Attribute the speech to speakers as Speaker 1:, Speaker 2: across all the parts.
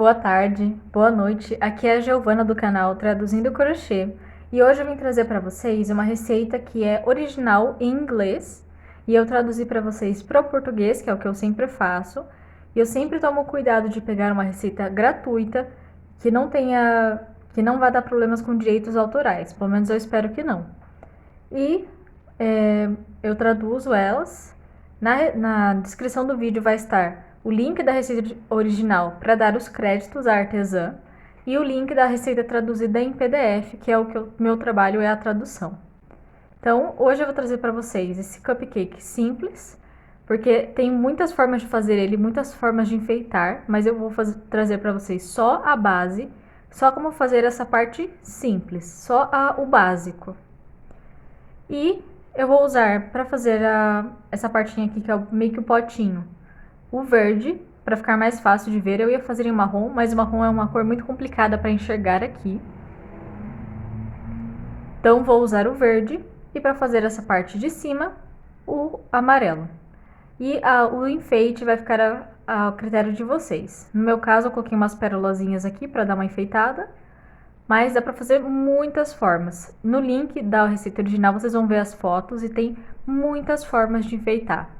Speaker 1: Boa tarde, boa noite, aqui é a Giovana do canal Traduzindo Crochê e hoje eu vim trazer para vocês uma receita que é original em inglês e eu traduzi para vocês para o português, que é o que eu sempre faço, e eu sempre tomo cuidado de pegar uma receita gratuita que não vai dar problemas com direitos autorais, pelo menos eu espero que não. E eu traduzo elas. Na descrição do vídeo vai estar o link da receita original para dar os créditos à artesã e o link da receita traduzida em PDF, que é o meu trabalho, é a tradução. Então, hoje eu vou trazer para vocês esse cupcake simples, porque tem muitas formas de fazer ele, muitas formas de enfeitar, mas eu vou trazer para vocês só a base, só como fazer essa parte simples, só o básico. E eu vou usar para fazer essa partinha aqui, que é meio que o potinho, o verde, para ficar mais fácil de ver. Eu ia fazer em marrom, mas o marrom é uma cor muito complicada para enxergar aqui. Então vou usar o verde e para fazer essa parte de cima, o amarelo. E o enfeite vai ficar ao critério de vocês. No meu caso, eu coloquei umas pérolazinhas aqui para dar uma enfeitada, mas dá para fazer muitas formas. No link da receita original vocês vão ver as fotos e tem muitas formas de enfeitar.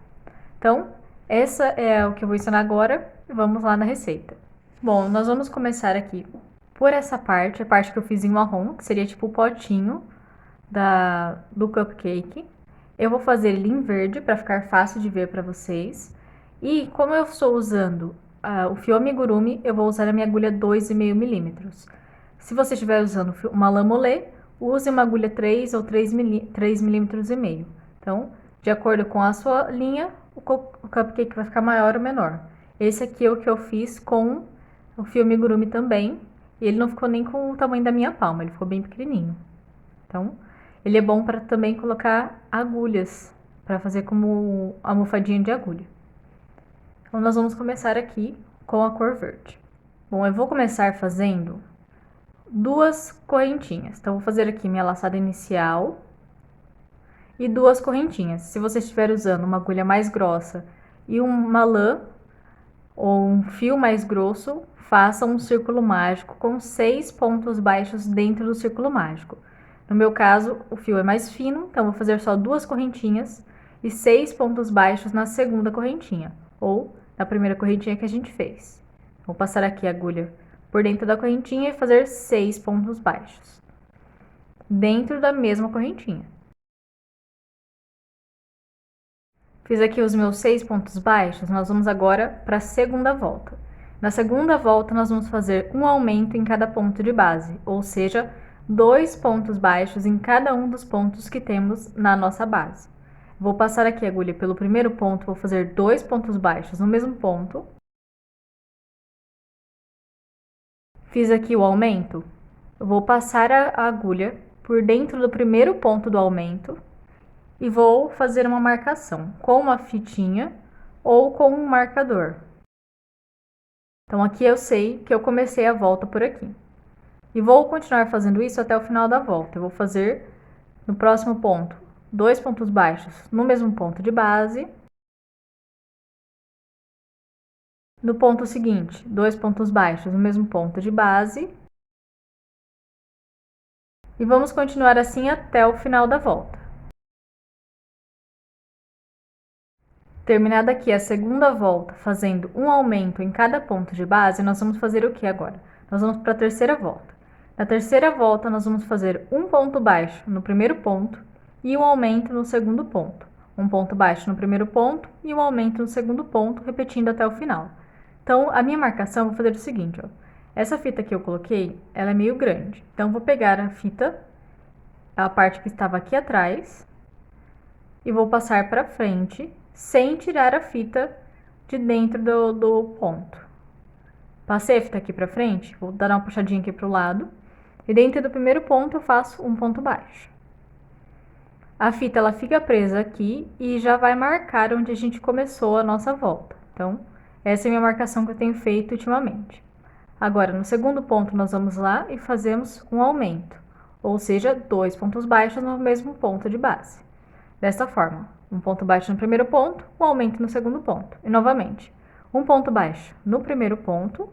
Speaker 1: Então, essa é o que eu vou ensinar agora. Vamos lá na receita. Bom, nós vamos começar aqui por essa parte, a parte que eu fiz em marrom, que seria tipo o potinho do cupcake. Eu vou fazer ele em verde para ficar fácil de ver para vocês. E como eu estou usando o fio amigurumi, eu vou usar a minha agulha 2,5 milímetros. Se você estiver usando uma lã molê, use uma agulha 3 ou 3 milímetros e meio. Então, de acordo com a sua linha, o cupcake vai ficar maior ou menor. Esse aqui é o que eu fiz com o fio amigurumi também. E ele não ficou nem com o tamanho da minha palma, ele ficou bem pequenininho. Então, ele é bom para também colocar agulhas, para fazer como almofadinha de agulha. Então, nós vamos começar aqui com a cor verde. Bom, eu vou começar fazendo duas correntinhas. Então, vou fazer aqui minha laçada inicial e duas correntinhas. Se você estiver usando uma agulha mais grossa e uma lã ou um fio mais grosso, faça um círculo mágico com 6 pontos baixos dentro do círculo mágico. No meu caso, o fio é mais fino, então vou fazer só duas correntinhas e 6 pontos baixos na segunda correntinha, ou na primeira correntinha que a gente fez. Vou passar aqui a agulha por dentro da correntinha e fazer 6 pontos baixos, dentro da mesma correntinha. Fiz aqui os meus 6 pontos baixos, nós vamos agora para a segunda volta. Na segunda volta, nós vamos fazer um aumento em cada ponto de base, ou seja, 2 pontos baixos em cada um dos pontos que temos na nossa base. Vou passar aqui a agulha pelo primeiro ponto, vou fazer 2 pontos baixos no mesmo ponto. Fiz aqui o aumento, eu vou passar a agulha por dentro do primeiro ponto do aumento e vou fazer uma marcação com uma fitinha ou com um marcador. Então, aqui eu sei que eu comecei a volta por aqui. E vou continuar fazendo isso até o final da volta. Eu vou fazer no próximo ponto 2 pontos baixos no mesmo ponto de base. No ponto seguinte, 2 pontos baixos no mesmo ponto de base. E vamos continuar assim até o final da volta. Terminada aqui a segunda volta, fazendo um aumento em cada ponto de base, nós vamos fazer o que agora? Nós vamos para a terceira volta. Na terceira volta, nós vamos fazer um ponto baixo no primeiro ponto e um aumento no segundo ponto. Um ponto baixo no primeiro ponto e um aumento no segundo ponto, repetindo até o final. Então, a minha marcação, eu vou fazer o seguinte, ó. Essa fita que eu coloquei, ela é meio grande. Então, vou pegar a fita, a parte que estava aqui atrás, e vou passar para frente, sem tirar a fita de dentro do ponto. Passei a fita aqui para frente, vou dar uma puxadinha aqui para o lado, e dentro do primeiro ponto eu faço um ponto baixo. A fita ela fica presa aqui e já vai marcar onde a gente começou a nossa volta. Então, essa é a minha marcação que eu tenho feito ultimamente. Agora, no segundo ponto, nós vamos lá e fazemos um aumento, ou seja, 2 pontos baixos no mesmo ponto de base. Desta forma, um ponto baixo no primeiro ponto, um aumento no segundo ponto. E novamente, um ponto baixo no primeiro ponto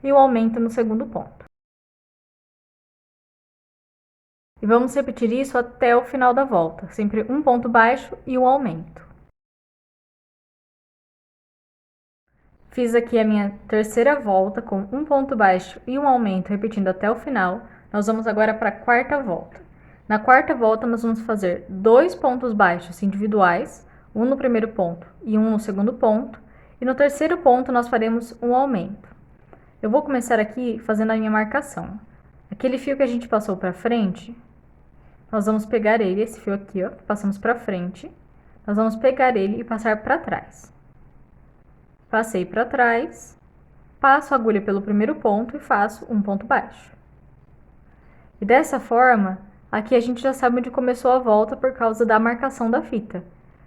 Speaker 1: e o aumento no segundo ponto. E vamos repetir isso até o final da volta, sempre um ponto baixo e um aumento. Fiz aqui a minha terceira volta com um ponto baixo e um aumento, repetindo até o final. Nós vamos agora para a quarta volta. Na quarta volta, nós vamos fazer 2 pontos baixos individuais, um no primeiro ponto e um no segundo ponto. E no terceiro ponto, nós faremos um aumento. Eu vou começar aqui fazendo a minha marcação. Aquele fio que a gente passou para frente, nós vamos pegar ele, esse fio aqui, ó, que passamos para frente. Nós vamos pegar ele e passar para trás. Passei para trás, passo a agulha pelo primeiro ponto e faço um ponto baixo. E dessa forma, aqui a gente já sabe onde começou a volta por causa da marcação da fita.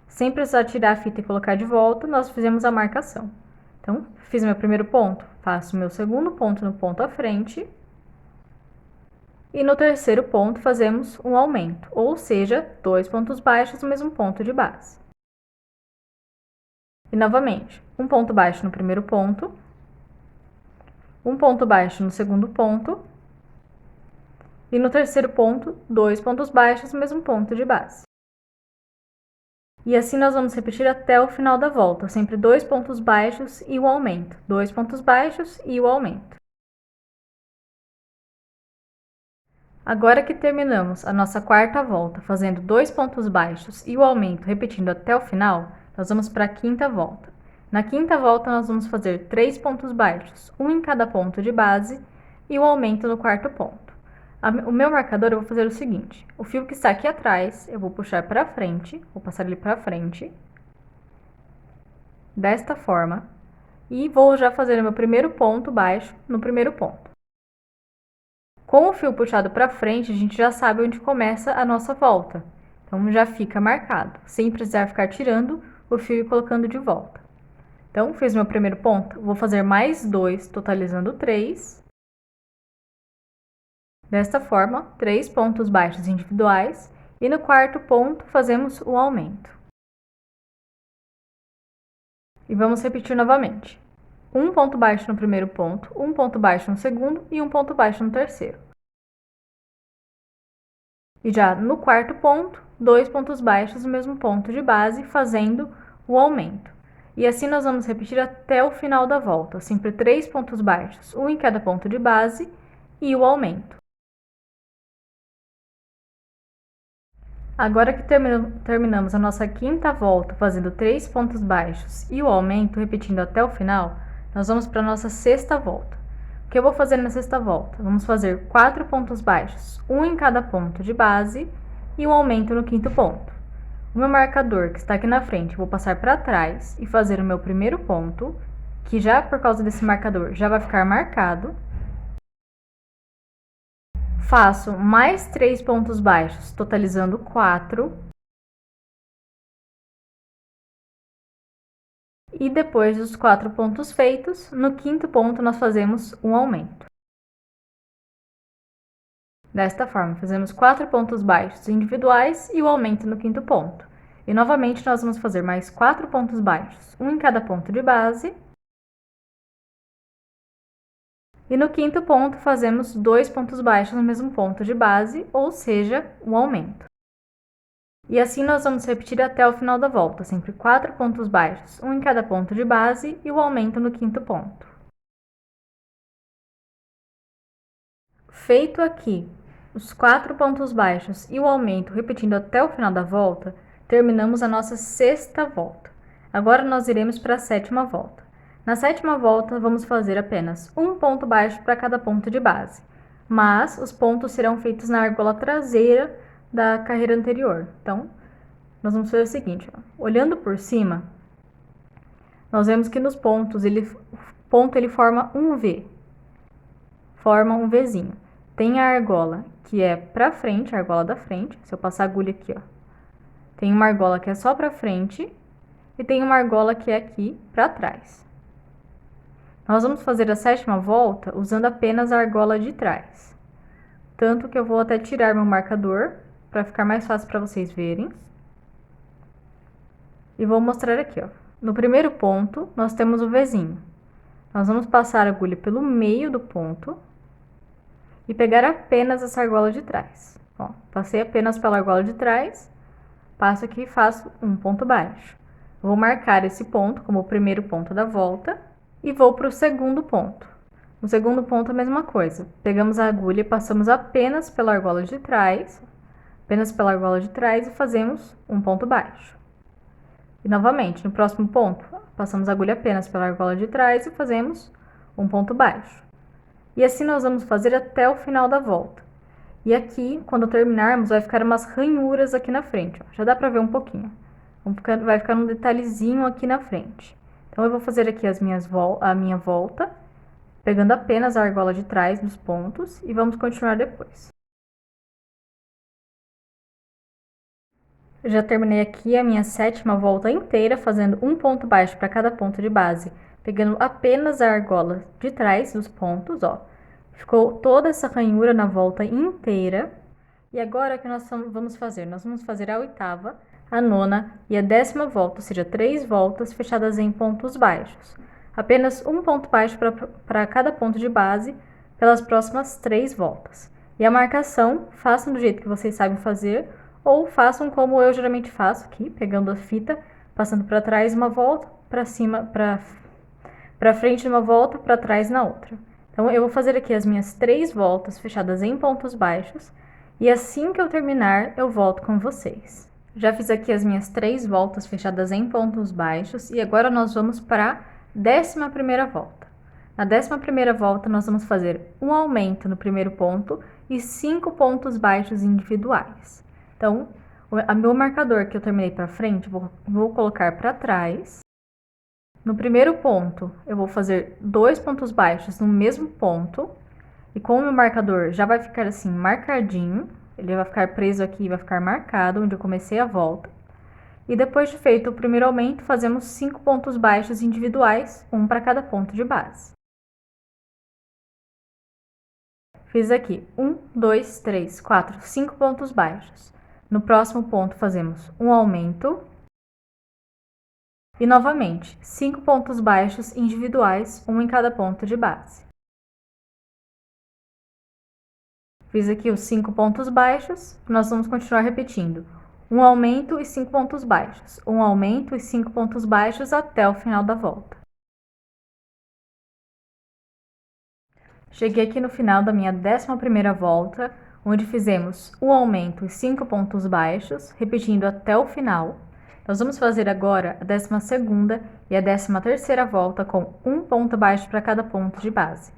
Speaker 1: Sem precisar tirar a fita e colocar de volta, nós fizemos a marcação. Então, fiz meu primeiro ponto, faço meu segundo ponto no ponto à frente. E no terceiro ponto fazemos um aumento, ou seja, 2 pontos baixos no mesmo ponto de base. E novamente, um ponto baixo no primeiro ponto, um ponto baixo no segundo ponto, e no terceiro ponto, 2 pontos baixos no mesmo ponto de base. E assim nós vamos repetir até o final da volta, sempre 2 pontos baixos e o aumento, 2 pontos baixos e o aumento. Agora que terminamos a nossa quarta volta, fazendo 2 pontos baixos e o aumento, repetindo até o final, nós vamos para a quinta volta. Na quinta volta, nós vamos fazer 3 pontos baixos, um em cada ponto de base, e o aumento no quarto ponto. O meu marcador, eu vou fazer o seguinte: o fio que está aqui atrás, eu vou puxar para frente, vou passar ele para frente, desta forma, e vou já fazer o meu primeiro ponto baixo no primeiro ponto. Com o fio puxado para frente, a gente já sabe onde começa a nossa volta. Então, já fica marcado, sem precisar ficar tirando o fio e colocando de volta. Então, fiz meu primeiro ponto, vou fazer mais 2, totalizando 3. Desta forma, 3 pontos baixos individuais. E no quarto ponto, fazemos o aumento. E vamos repetir novamente. Um ponto baixo no primeiro ponto, um ponto baixo no segundo e um ponto baixo no terceiro. E já no quarto ponto, 2 pontos baixos no mesmo ponto de base, fazendo o aumento. E assim nós vamos repetir até o final da volta, sempre 3 pontos baixos, um em cada ponto de base e o aumento. Agora que terminamos a nossa quinta volta, fazendo 3 pontos baixos e o aumento, repetindo até o final, nós vamos para a nossa sexta volta. O que eu vou fazer na sexta volta? Vamos fazer 4 pontos baixos, um em cada ponto de base e um aumento no quinto ponto. O meu marcador, que está aqui na frente, eu vou passar para trás e fazer o meu primeiro ponto, que já por causa desse marcador já vai ficar marcado. Faço mais 3 pontos baixos, totalizando 4. E depois dos 4 pontos feitos, no quinto ponto nós fazemos um aumento. Desta forma, fazemos 4 pontos baixos individuais e o aumento no quinto ponto. E novamente nós vamos fazer mais 4 pontos baixos, um em cada ponto de base. E no quinto ponto, fazemos 2 pontos baixos no mesmo ponto de base, ou seja, um aumento. E assim nós vamos repetir até o final da volta, sempre 4 pontos baixos, um em cada ponto de base e o aumento no quinto ponto. Feito aqui os 4 pontos baixos e o aumento, repetindo até o final da volta, terminamos a nossa sexta volta. Agora nós iremos para a sétima volta. Na sétima volta, vamos fazer apenas um ponto baixo para cada ponto de base, mas os pontos serão feitos na argola traseira da carreira anterior. Então, nós vamos fazer o seguinte, ó. Olhando por cima, nós vemos que nos pontos, o ponto ele forma um V, forma um Vzinho. Tem a argola que é para frente, a argola da frente, se eu passar a agulha aqui, ó, tem uma argola que é só para frente e tem uma argola que é aqui para trás. Nós vamos fazer a sétima volta usando apenas a argola de trás. Tanto que eu vou até tirar meu marcador para ficar mais fácil para vocês verem. E vou mostrar aqui, ó. No primeiro ponto, nós temos o Vzinho. Nós vamos passar a agulha pelo meio do ponto e pegar apenas essa argola de trás. Ó, passei apenas pela argola de trás, passo aqui e faço um ponto baixo. Vou marcar esse ponto como o primeiro ponto da volta e vou para o segundo ponto. No segundo ponto, a mesma coisa. Pegamos a agulha e passamos apenas pela argola de trás, e fazemos um ponto baixo. E novamente, no próximo ponto, passamos a agulha apenas pela argola de trás e fazemos um ponto baixo. E assim nós vamos fazer até o final da volta. E aqui, quando terminarmos, vai ficar umas ranhuras aqui na frente, ó. Já dá pra ver um pouquinho. Vai ficar um detalhezinho aqui na frente. Então, eu vou fazer aqui a minha volta, pegando apenas a argola de trás dos pontos, e vamos continuar depois. Eu já terminei aqui a minha 7ª volta inteira, fazendo um ponto baixo para cada ponto de base, pegando apenas a argola de trás dos pontos, ó. Ficou toda essa ranhura na volta inteira. E agora o que nós vamos fazer? Nós vamos fazer a 8ª, a 9ª e a 10ª volta, ou seja, 3 voltas fechadas em pontos baixos. Apenas um ponto baixo para cada ponto de base pelas próximas 3 voltas. E a marcação, façam do jeito que vocês sabem fazer, ou façam como eu geralmente faço aqui, pegando a fita, passando para trás uma volta, para cima, para frente uma volta, para trás na outra. Então, eu vou fazer aqui as minhas 3 voltas fechadas em pontos baixos, e assim que eu terminar, eu volto com vocês. Já fiz aqui as minhas 3 voltas fechadas em pontos baixos, e agora nós vamos para a 11ª volta. Na 11ª volta, nós vamos fazer um aumento no primeiro ponto e 5 pontos baixos individuais. Então, o meu marcador que eu terminei para frente, vou colocar para trás. No primeiro ponto, eu vou fazer 2 pontos baixos no mesmo ponto. E como o meu marcador já vai ficar assim marcadinho, ele vai ficar preso aqui, vai ficar marcado onde eu comecei a volta. E depois de feito o primeiro aumento, fazemos 5 pontos baixos individuais, um para cada ponto de base. Fiz aqui 1, 2, 3, 4, 5 pontos baixos. No próximo ponto, fazemos um aumento. E novamente, 5 pontos baixos individuais, um em cada ponto de base. Fiz aqui os 5 pontos baixos, nós vamos continuar repetindo. Um aumento e 5 pontos baixos. Um aumento e 5 pontos baixos até o final da volta. Cheguei aqui no final da minha 11ª volta, onde fizemos um aumento e 5 pontos baixos, repetindo até o final. Nós vamos fazer agora a 12ª e a 13ª volta com um ponto baixo para cada ponto de base.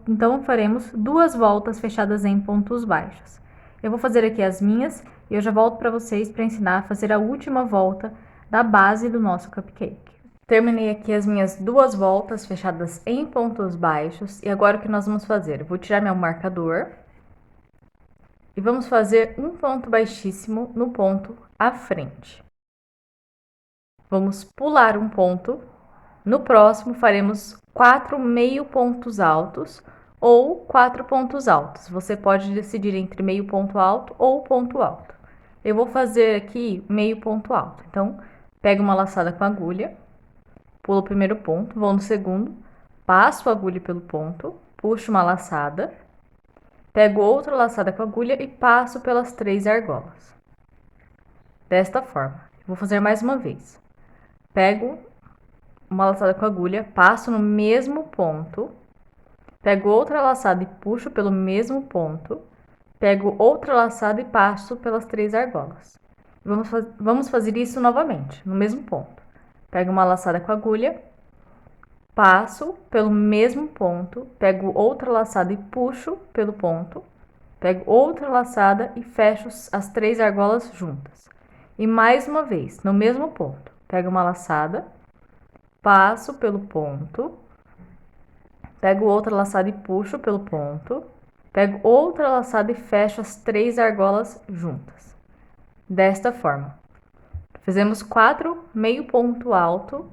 Speaker 1: Então, faremos 2 voltas fechadas em pontos baixos. Eu vou fazer aqui as minhas e eu já volto para vocês para ensinar a fazer a última volta da base do nosso cupcake. Terminei aqui as minhas 2 voltas fechadas em pontos baixos e agora o que nós vamos fazer? Eu vou tirar meu marcador e vamos fazer um ponto baixíssimo no ponto à frente. Vamos pular um ponto. No próximo, faremos 4 meio pontos altos ou 4 pontos altos. Você pode decidir entre meio ponto alto ou ponto alto. Eu vou fazer aqui meio ponto alto. Então, pego uma laçada com agulha, pulo o primeiro ponto, vou no segundo, passo a agulha pelo ponto, puxo uma laçada, pego outra laçada com agulha e passo pelas 3 argolas. Desta forma. Vou fazer mais uma vez. Pego uma laçada com agulha, passo no mesmo ponto, pego outra laçada e puxo pelo mesmo ponto, pego outra laçada e passo pelas 3 argolas. Vamos fazer isso novamente, no mesmo ponto. Pego uma laçada com agulha, passo pelo mesmo ponto, pego outra laçada e puxo pelo ponto, pego outra laçada e fecho as 3 argolas juntas. E mais uma vez, no mesmo ponto, pego uma laçada, passo pelo ponto, pego outra laçada e puxo pelo ponto, pego outra laçada e fecho as 3 argolas juntas. Desta forma. Fizemos 4 meio ponto alto,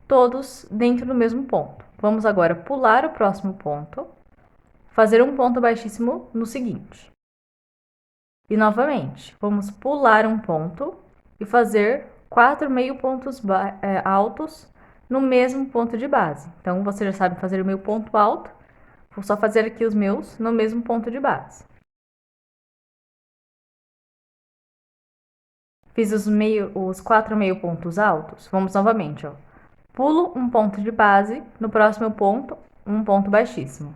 Speaker 1: todos dentro do mesmo ponto. Vamos agora pular o próximo ponto, fazer um ponto baixíssimo no seguinte. E novamente, vamos pular um ponto e fazer 4 meio pontos altos no mesmo ponto de base. Então, você já sabe fazer o meu ponto alto, vou só fazer aqui os meus no mesmo ponto de base. Fiz os 4 meio pontos altos, vamos novamente, ó. Pulo um ponto de base, no próximo ponto, um ponto baixíssimo.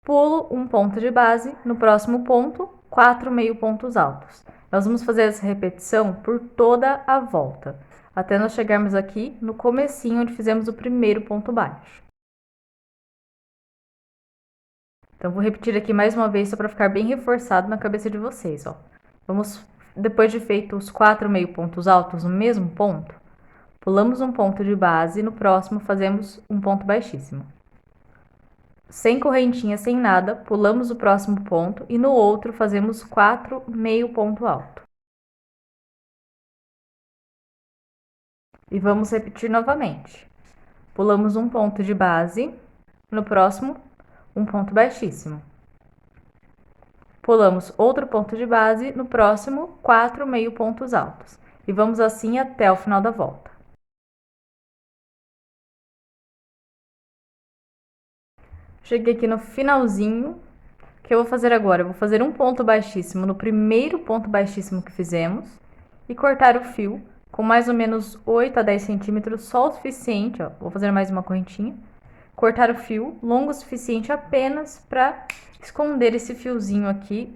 Speaker 1: Pulo um ponto de base, no próximo ponto, 4 meio pontos altos. Nós vamos fazer essa repetição por toda a volta, até nós chegarmos aqui no comecinho onde fizemos o primeiro ponto baixo. Então, vou repetir aqui mais uma vez só para ficar bem reforçado na cabeça de vocês, ó. Vamos, depois de feito os 4 meio pontos altos no mesmo ponto, pulamos um ponto de base e no próximo fazemos um ponto baixíssimo. Sem correntinha, sem nada, pulamos o próximo ponto e no outro fazemos 4 meio ponto alto. E vamos repetir novamente. Pulamos um ponto de base, no próximo, um ponto baixíssimo. Pulamos outro ponto de base, no próximo, 4 meio pontos altos. E vamos assim até o final da volta. Cheguei aqui no finalzinho. O que eu vou fazer agora? Eu vou fazer um ponto baixíssimo no primeiro ponto baixíssimo que fizemos e cortar o fio com mais ou menos 8 a 10 centímetros, só o suficiente, ó. Vou fazer mais uma correntinha. Cortar o fio longo o suficiente apenas para esconder esse fiozinho aqui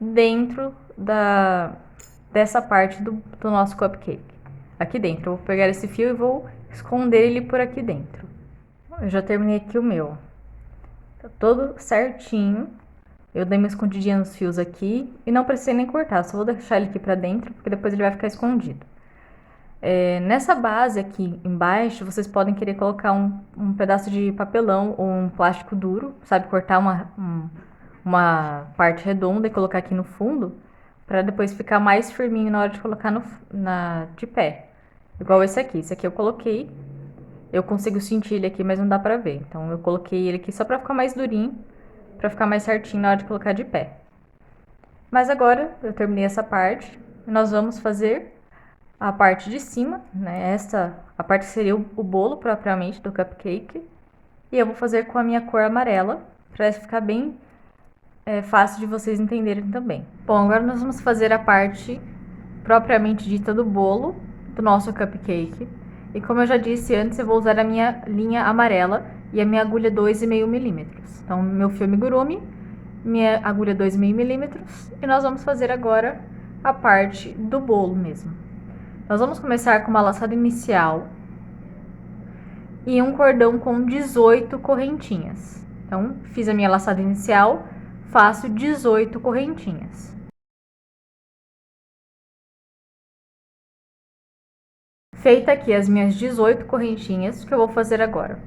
Speaker 1: dentro dessa parte do nosso cupcake. Aqui dentro, eu vou pegar esse fio e vou esconder ele por aqui dentro. Eu já terminei aqui o meu. Tá todo certinho. Eu dei uma escondidinha nos fios aqui e não precisei nem cortar, só vou deixar ele aqui pra dentro, porque depois ele vai ficar escondido. Nessa base aqui embaixo, vocês podem querer colocar um pedaço de papelão ou um plástico duro, sabe? Cortar uma parte redonda e colocar aqui no fundo, para depois ficar mais firminho na hora de colocar de pé. Igual esse aqui. Esse aqui eu coloquei, eu consigo sentir ele aqui, mas não dá pra ver. Então eu coloquei ele aqui só pra ficar mais durinho, pra ficar mais certinho na hora de colocar de pé. Mas agora eu terminei essa parte, e nós vamos fazer a parte de cima, né? A parte que seria o bolo propriamente do cupcake. E eu vou fazer com a minha cor amarela, para ficar bem fácil de vocês entenderem também. Bom, agora nós vamos fazer a parte propriamente dita do bolo do nosso cupcake. E como eu já disse antes, eu vou usar a minha linha amarela e a minha agulha 2,5 milímetros. Então, meu fio amigurumi, minha agulha 2,5 milímetros. E nós vamos fazer agora a parte do bolo mesmo. Nós vamos começar com uma laçada inicial e um cordão com 18 correntinhas. Então, fiz a minha laçada inicial, faço 18 correntinhas. Feita aqui as minhas 18 correntinhas, o que eu vou fazer agora?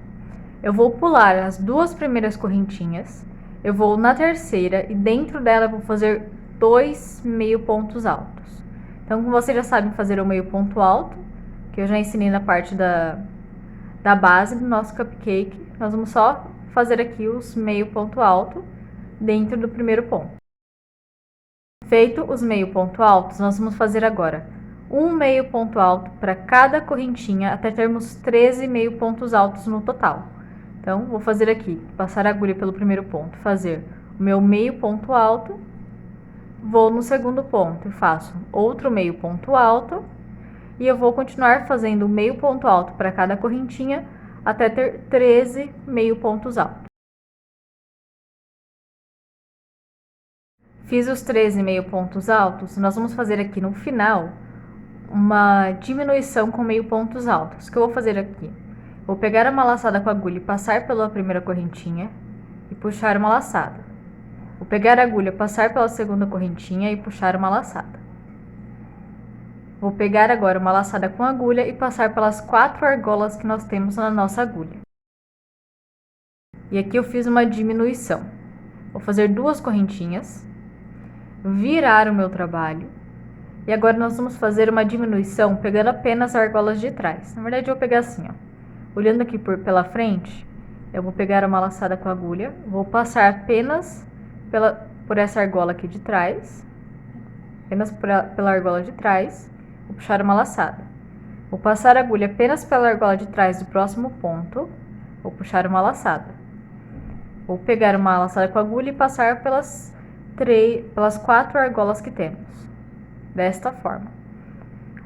Speaker 1: Eu vou pular as 2 primeiras correntinhas, eu vou na terceira e dentro dela eu vou fazer 2 meio pontos altos. Então, como vocês já sabem fazer o meio ponto alto, que eu já ensinei na parte da base do nosso cupcake, nós vamos só fazer aqui os meio ponto alto dentro do primeiro ponto. Feito os meio ponto altos, nós vamos fazer agora um meio ponto alto para cada correntinha até termos 13 meio pontos altos no total. Então, vou fazer aqui, passar a agulha pelo primeiro ponto, fazer o meu meio ponto alto, vou no segundo ponto e faço outro meio ponto alto e eu vou continuar fazendo meio ponto alto para cada correntinha até ter 13 meio pontos altos. Fiz os 13 meio pontos altos, nós vamos fazer aqui no final uma diminuição com meio pontos altos. O que eu vou fazer aqui? Vou pegar uma laçada com a agulha e passar pela primeira correntinha e puxar uma laçada. Vou pegar a agulha, passar pela segunda correntinha e puxar uma laçada. Vou pegar agora uma laçada com agulha e passar pelas 4 argolas que nós temos na nossa agulha. E aqui eu fiz uma diminuição. Vou fazer 2 correntinhas, virar o meu trabalho. E agora nós vamos fazer uma diminuição pegando apenas as argolas de trás. Na verdade, eu vou pegar assim, ó. Olhando aqui pela frente, eu vou pegar uma laçada com a agulha, vou passar apenas por essa argola aqui de trás, apenas pela argola de trás, vou puxar uma laçada. Vou passar a agulha apenas pela argola de trás do próximo ponto, vou puxar uma laçada. Vou pegar uma laçada com agulha e passar pelas 4 argolas que temos, desta forma.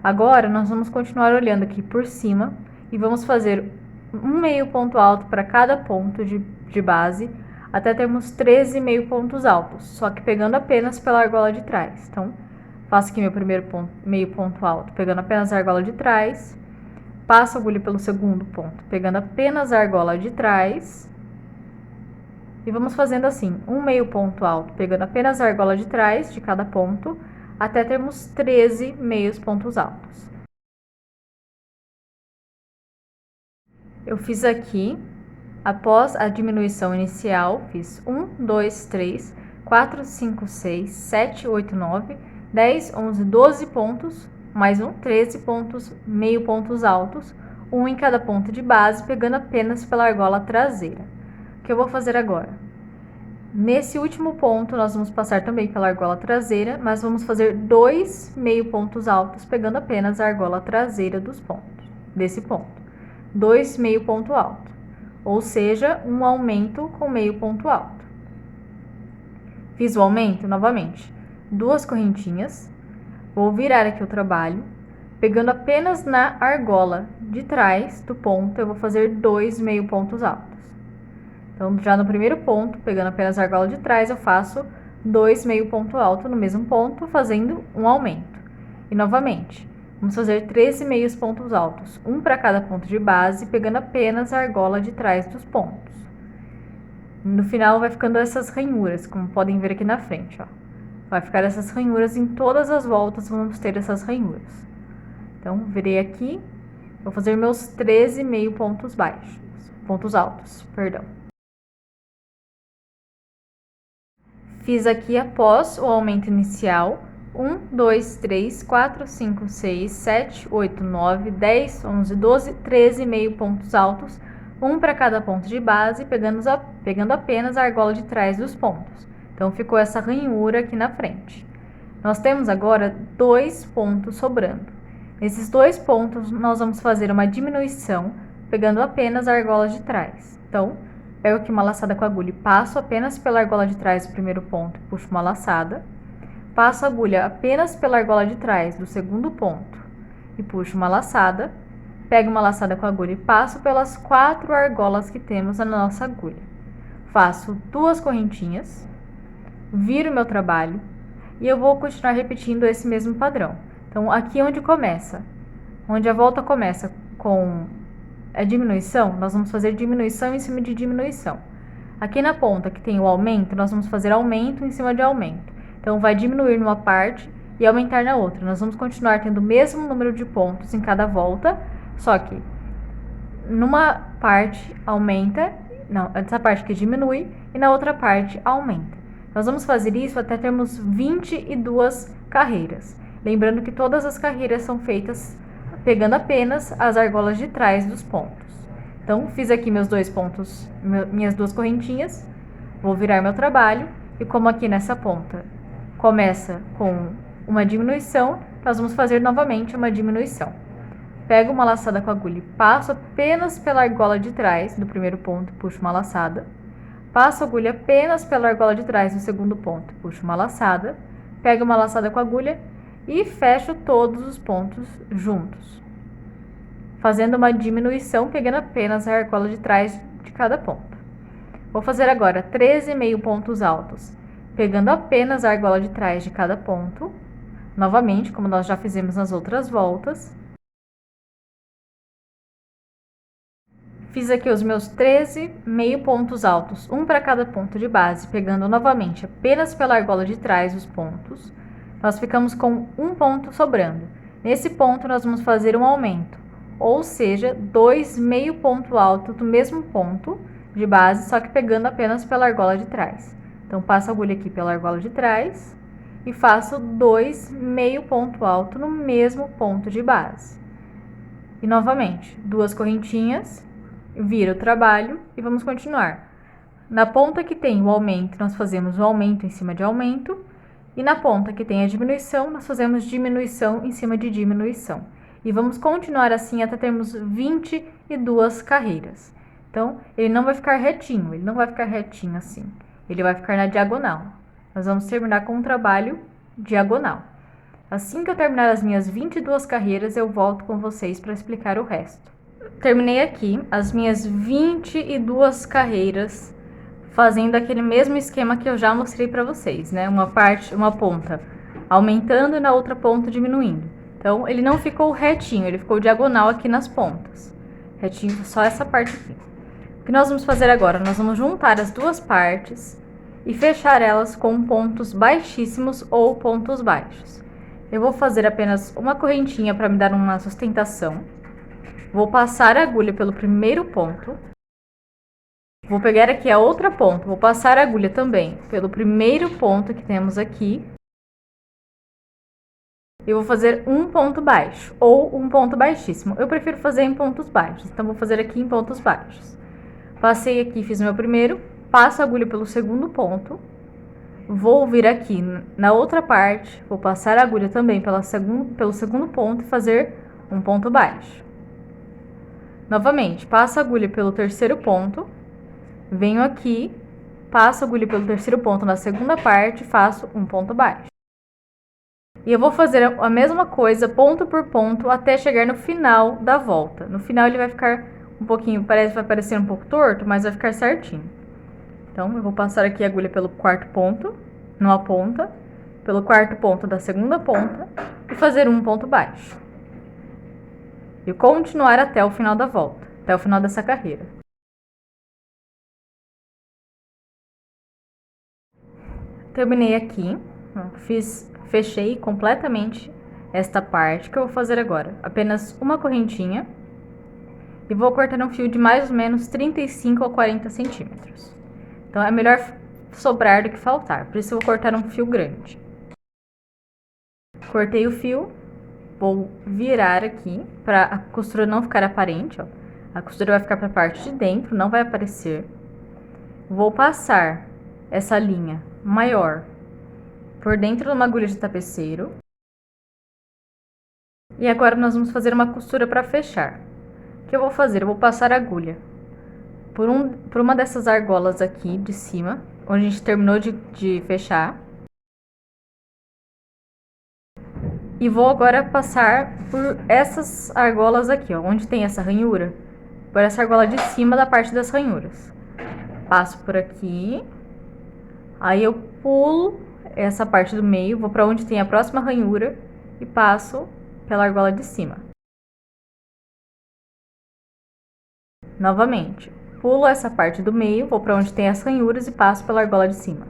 Speaker 1: Agora, nós vamos continuar olhando aqui por cima e vamos fazer um meio ponto alto para cada ponto de base, até termos 13 meio pontos altos, só que pegando apenas pela argola de trás. Então, faço aqui meu primeiro ponto, meio ponto alto, pegando apenas a argola de trás, passo a agulha pelo segundo ponto, pegando apenas a argola de trás, e vamos fazendo assim, um meio ponto alto, pegando apenas a argola de trás de cada ponto, até termos 13 meios pontos altos. Eu fiz aqui, após a diminuição inicial, fiz 1, 2, 3, 4, 5, 6, 7, 8, 9, 10, 11, 12 pontos, mais um, 13 pontos, meio pontos altos, um em cada ponto de base, pegando apenas pela argola traseira. O que eu vou fazer agora? Nesse último ponto, nós vamos passar também pela argola traseira, mas vamos fazer 2 meio pontos altos, pegando apenas a argola traseira desse ponto. 2 meio ponto alto, ou seja, um aumento com meio ponto alto. Fiz o aumento novamente, 2 correntinhas, vou virar aqui o trabalho, pegando apenas na argola de trás do ponto, eu vou fazer 2 meio pontos altos. Então, já no primeiro ponto, pegando apenas a argola de trás, eu faço 2 meio ponto alto no mesmo ponto, fazendo um aumento. E novamente, vamos fazer 13 meios pontos altos, um para cada ponto de base, pegando apenas a argola de trás dos pontos. No final vai ficando essas ranhuras, como podem ver aqui na frente, ó. Vai ficar essas ranhuras em todas as voltas, vamos ter essas ranhuras. Então, virei aqui, vou fazer meus 13 meio pontos altos, perdão. Fiz aqui após o aumento inicial, 1, 2, 3, 4, 5, 6, 7, 8, 9, 10, 11, 12, 13 meio pontos altos, um para cada ponto de base, pegando apenas a argola de trás dos pontos. Então, ficou essa ranhura aqui na frente. Nós temos agora 2 pontos sobrando. Nesses 2 pontos, nós vamos fazer uma diminuição, pegando apenas a argola de trás. Então, pego aqui uma laçada com a agulha e passo apenas pela argola de trás do primeiro ponto, puxo uma laçada. Passo a agulha apenas pela argola de trás do segundo ponto e puxo uma laçada. Pego uma laçada com a agulha e passo pelas 4 argolas que temos na nossa agulha. Faço 2 correntinhas, viro meu trabalho e eu vou continuar repetindo esse mesmo padrão. Então, aqui onde começa, onde a volta começa com a diminuição, nós vamos fazer diminuição em cima de diminuição. Aqui na ponta que tem o aumento, nós vamos fazer aumento em cima de aumento. Então, vai diminuir numa parte e aumentar na outra. Nós vamos continuar tendo o mesmo número de pontos em cada volta, só que numa parte aumenta, essa parte que diminui, e na outra parte aumenta. Nós vamos fazer isso até termos 22 carreiras. Lembrando que todas as carreiras são feitas pegando apenas as argolas de trás dos pontos. Então, fiz aqui meus 2 pontos, minhas 2 correntinhas, vou virar meu trabalho, e como aqui nessa ponta começa com uma diminuição, nós vamos fazer novamente uma diminuição. Pego uma laçada com a agulha e passo apenas pela argola de trás do primeiro ponto, puxo uma laçada. Passo a agulha apenas pela argola de trás do segundo ponto, puxo uma laçada. Pego uma laçada com a agulha e fecho todos os pontos juntos, fazendo uma diminuição, pegando apenas a argola de trás de cada ponto. Vou fazer agora 13 meio pontos altos, pegando apenas a argola de trás de cada ponto, novamente, como nós já fizemos nas outras voltas. Fiz aqui os meus 13 meio pontos altos, um para cada ponto de base, pegando novamente apenas pela argola de trás os pontos. Nós ficamos com um ponto sobrando. Nesse ponto, nós vamos fazer um aumento, ou seja, 2 meio ponto alto do mesmo ponto de base, só que pegando apenas pela argola de trás. Então, passo a agulha aqui pela argola de trás e faço 2 meio ponto alto no mesmo ponto de base. E novamente, 2 correntinhas, viro o trabalho e vamos continuar. Na ponta que tem o aumento, nós fazemos o aumento em cima de aumento, e na ponta que tem a diminuição, nós fazemos diminuição em cima de diminuição. E vamos continuar assim até termos 22 carreiras. Então, ele não vai ficar retinho, ele não vai ficar retinho assim. Ele vai ficar na diagonal. Nós vamos terminar com um trabalho diagonal. Assim que eu terminar as minhas 22 carreiras, eu volto com vocês para explicar o resto. Terminei aqui as minhas 22 carreiras, fazendo aquele mesmo esquema que eu já mostrei para vocês, né? Uma ponta aumentando e na outra ponta diminuindo. Então, ele não ficou retinho, ele ficou diagonal aqui nas pontas. Retinho só essa parte aqui. O que nós vamos fazer agora? Nós vamos juntar as duas partes e fechar elas com pontos baixíssimos ou pontos baixos. Eu vou fazer apenas uma correntinha para me dar uma sustentação. Vou passar a agulha pelo primeiro ponto. Vou pegar aqui a outra ponta, vou passar a agulha também pelo primeiro ponto que temos aqui. Eu vou fazer um ponto baixo ou um ponto baixíssimo. Eu prefiro fazer em pontos baixos, então vou fazer aqui em pontos baixos. Passei aqui, fiz o meu primeiro, passo a agulha pelo segundo ponto. Vou vir aqui na outra parte, vou passar a agulha também pelo segundo ponto e fazer um ponto baixo. Novamente, passo a agulha pelo terceiro ponto, venho aqui, passo a agulha pelo terceiro ponto na segunda parte e faço um ponto baixo. E eu vou fazer a mesma coisa, ponto por ponto, até chegar no final da volta. No final ele vai ficar um pouquinho, vai parecer um pouco torto, mas vai ficar certinho. Então, eu vou passar aqui a agulha pelo quarto ponto, numa ponta, pelo quarto ponto da segunda ponta, e fazer um ponto baixo. E continuar até o final da volta, até o final dessa carreira. Terminei aqui, fechei completamente esta parte que eu vou fazer agora. Apenas uma correntinha e vou cortar um fio de mais ou menos 35 a 40 centímetros. Então, é melhor sobrar do que faltar, por isso eu vou cortar um fio grande. Cortei o fio, vou virar aqui para a costura não ficar aparente, ó. A costura vai ficar para a parte de dentro, não vai aparecer. Vou passar essa linha maior por dentro de uma agulha de tapeceiro. E agora nós vamos fazer uma costura para fechar. O que eu vou fazer? Eu vou passar a agulha por uma dessas argolas aqui de cima, onde a gente terminou de fechar. E vou agora passar por essas argolas aqui, ó, onde tem essa ranhura, por essa argola de cima da parte das ranhuras. Passo por aqui, aí eu pulo essa parte do meio, vou para onde tem a próxima ranhura e passo pela argola de cima. Novamente, pulo essa parte do meio, vou para onde tem as ranhuras e passo pela argola de cima.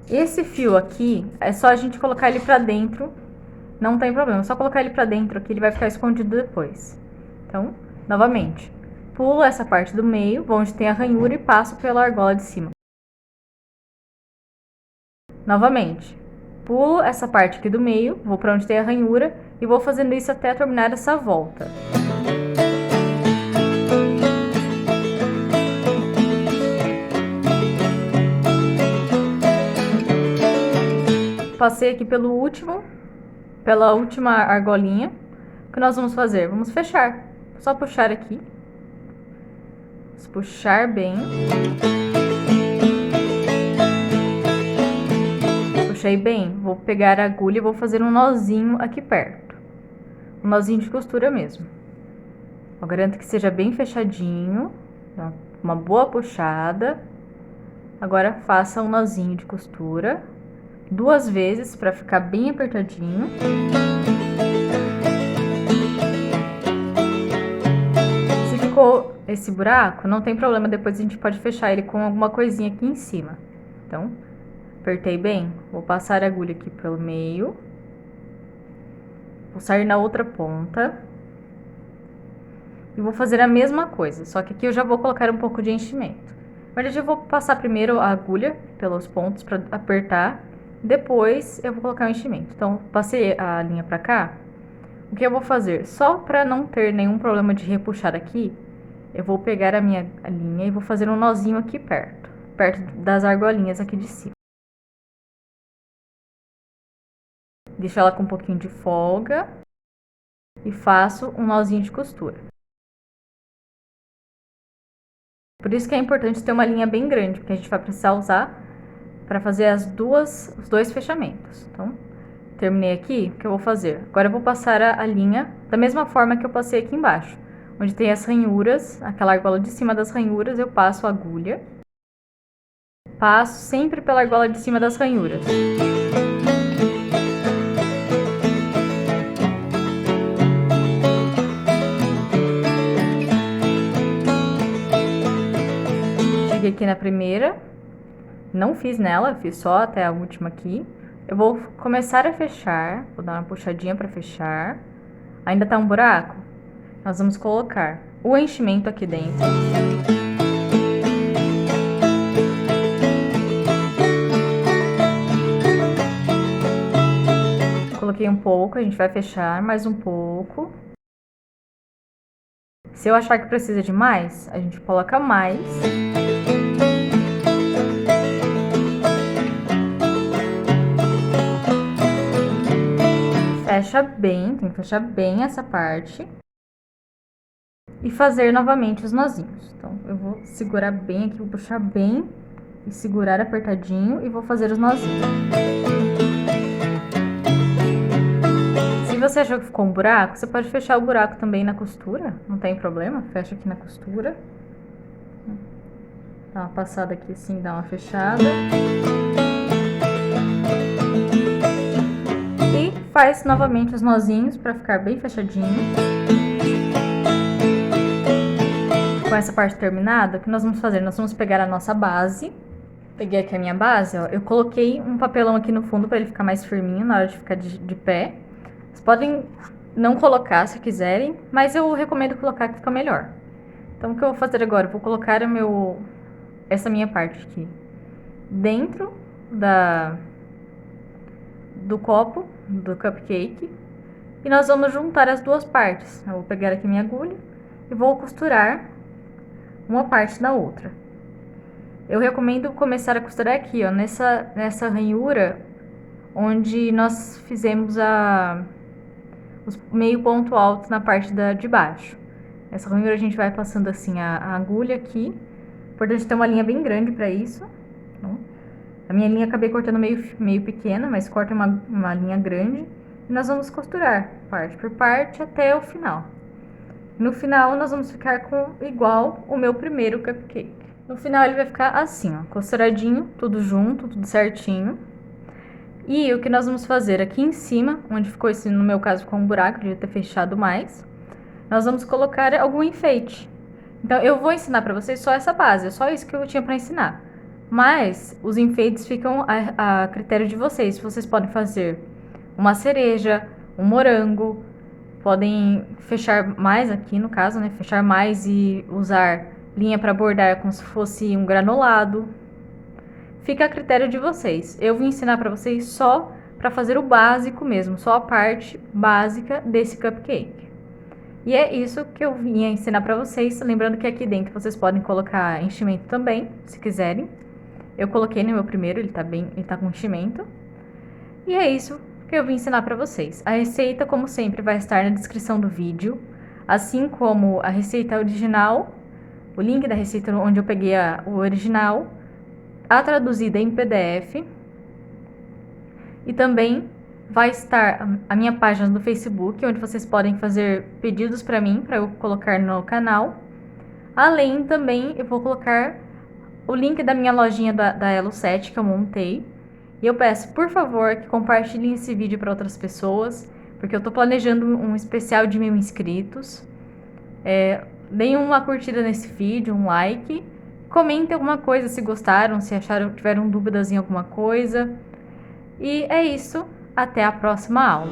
Speaker 1: Esse fio aqui, é só a gente colocar ele pra dentro, não tem problema, é só colocar ele pra dentro aqui, ele vai ficar escondido depois. Então, novamente, pulo essa parte do meio, vou onde tem a ranhura e passo pela argola de cima. Novamente, pulo essa parte aqui do meio, vou pra onde tem a ranhura e vou fazendo isso até terminar essa volta. Passei aqui pela última argolinha. O que nós vamos fazer? Vamos fechar. Só puxar aqui. Vamos puxar bem. Puxei bem. Vou pegar a agulha e vou fazer um nozinho aqui perto. Um nozinho de costura mesmo. Eu garanto que seja bem fechadinho. Uma boa puxada. Agora faça um nozinho de costura 2 vezes para ficar bem apertadinho. Se ficou esse buraco, não tem problema, depois a gente pode fechar ele com alguma coisinha aqui em cima. Então, apertei bem, vou passar a agulha aqui pelo meio. Vou sair na outra ponta. E vou fazer a mesma coisa, só que aqui eu já vou colocar um pouco de enchimento. Na verdade, eu vou passar primeiro a agulha pelos pontos para apertar. Depois eu vou colocar o enchimento. Então, passei a linha pra cá. O que eu vou fazer? Só pra não ter nenhum problema de repuxar aqui, eu vou pegar a minha linha e vou fazer um nozinho aqui perto das argolinhas aqui de cima. Deixo ela com um pouquinho de folga. e faço um nozinho de costura. Por isso que é importante ter uma linha bem grande, porque a gente vai precisar usar para fazer os dois fechamentos. Então, terminei aqui, o que eu vou fazer? Agora eu vou passar a linha da mesma forma que eu passei aqui embaixo. Onde tem as ranhuras, aquela argola de cima das ranhuras, eu passo a agulha. Passo sempre pela argola de cima das ranhuras. Cheguei aqui na primeira, não fiz nela, fiz só até a última aqui. Eu vou começar a fechar, vou dar uma puxadinha para fechar. Ainda tá um buraco? Nós vamos colocar o enchimento aqui dentro. Coloquei um pouco, a gente vai fechar mais um pouco. Se eu achar que precisa de mais, a gente coloca mais. Fecha bem, tem que fechar bem essa parte. E fazer novamente os nozinhos. Então, eu vou segurar bem aqui, vou puxar bem e segurar apertadinho e vou fazer os nozinhos. Se você achou que ficou um buraco, você pode fechar o buraco também na costura, não tem problema, fecha aqui na costura. Dá uma passada aqui assim, dá uma fechada. E faz novamente os nozinhos para ficar bem fechadinho. Com essa parte terminada, o que nós vamos fazer? Nós vamos pegar a nossa base. Peguei aqui a minha base, ó. Eu coloquei um papelão aqui no fundo para ele ficar mais firminho na hora de ficar de pé. Vocês podem não colocar se quiserem, mas eu recomendo colocar que fica melhor. Então, o que eu vou fazer agora? Eu vou colocar essa minha parte aqui dentro do copo, do cupcake. E nós vamos juntar as duas partes. Eu vou pegar aqui minha agulha e vou costurar uma parte da outra. Eu recomendo começar a costurar aqui, ó, nessa ranhura onde nós fizemos o meio ponto alto na parte de baixo. Essa ranhura a gente vai passando assim a agulha aqui. Importante ter uma linha bem grande para isso. Então, a minha linha acabei cortando meio pequena, mas corta uma linha grande. E nós vamos costurar parte por parte até o final. No final, nós vamos ficar com igual o meu primeiro cupcake. No final, ele vai ficar assim, ó, costuradinho, tudo junto, tudo certinho. E o que nós vamos fazer aqui em cima, onde ficou esse, no meu caso, ficou um buraco, devia ter fechado mais, nós vamos colocar algum enfeite. Então, eu vou ensinar pra vocês só essa base, é só isso que eu tinha pra ensinar. Mas, os enfeites ficam a critério de vocês. Vocês podem fazer uma cereja, um morango, podem fechar mais aqui, no caso, né? Fechar mais e usar linha para bordar como se fosse um granulado. Fica a critério de vocês. Eu vim ensinar para vocês só para fazer o básico mesmo, só a parte básica desse cupcake. E é isso que eu vim ensinar para vocês. Lembrando que aqui dentro vocês podem colocar enchimento também, se quiserem. Eu coloquei no meu primeiro, ele tá com enchimento. E é isso que eu vim ensinar para vocês. A receita, como sempre, vai estar na descrição do vídeo, assim como a receita original, o link da receita onde eu peguei o original, a traduzida em PDF, e também vai estar a minha página do Facebook, onde vocês podem fazer pedidos para mim, para eu colocar no canal. Além também, eu vou colocar o link da minha lojinha da Elo 7 que eu montei. E eu peço, por favor, que compartilhem esse vídeo para outras pessoas, porque eu estou planejando um especial de 1000 inscritos. Deem uma curtida nesse vídeo, um like. Comentem alguma coisa se gostaram, se acharam, tiveram dúvidas em alguma coisa. E é isso. Até a próxima aula.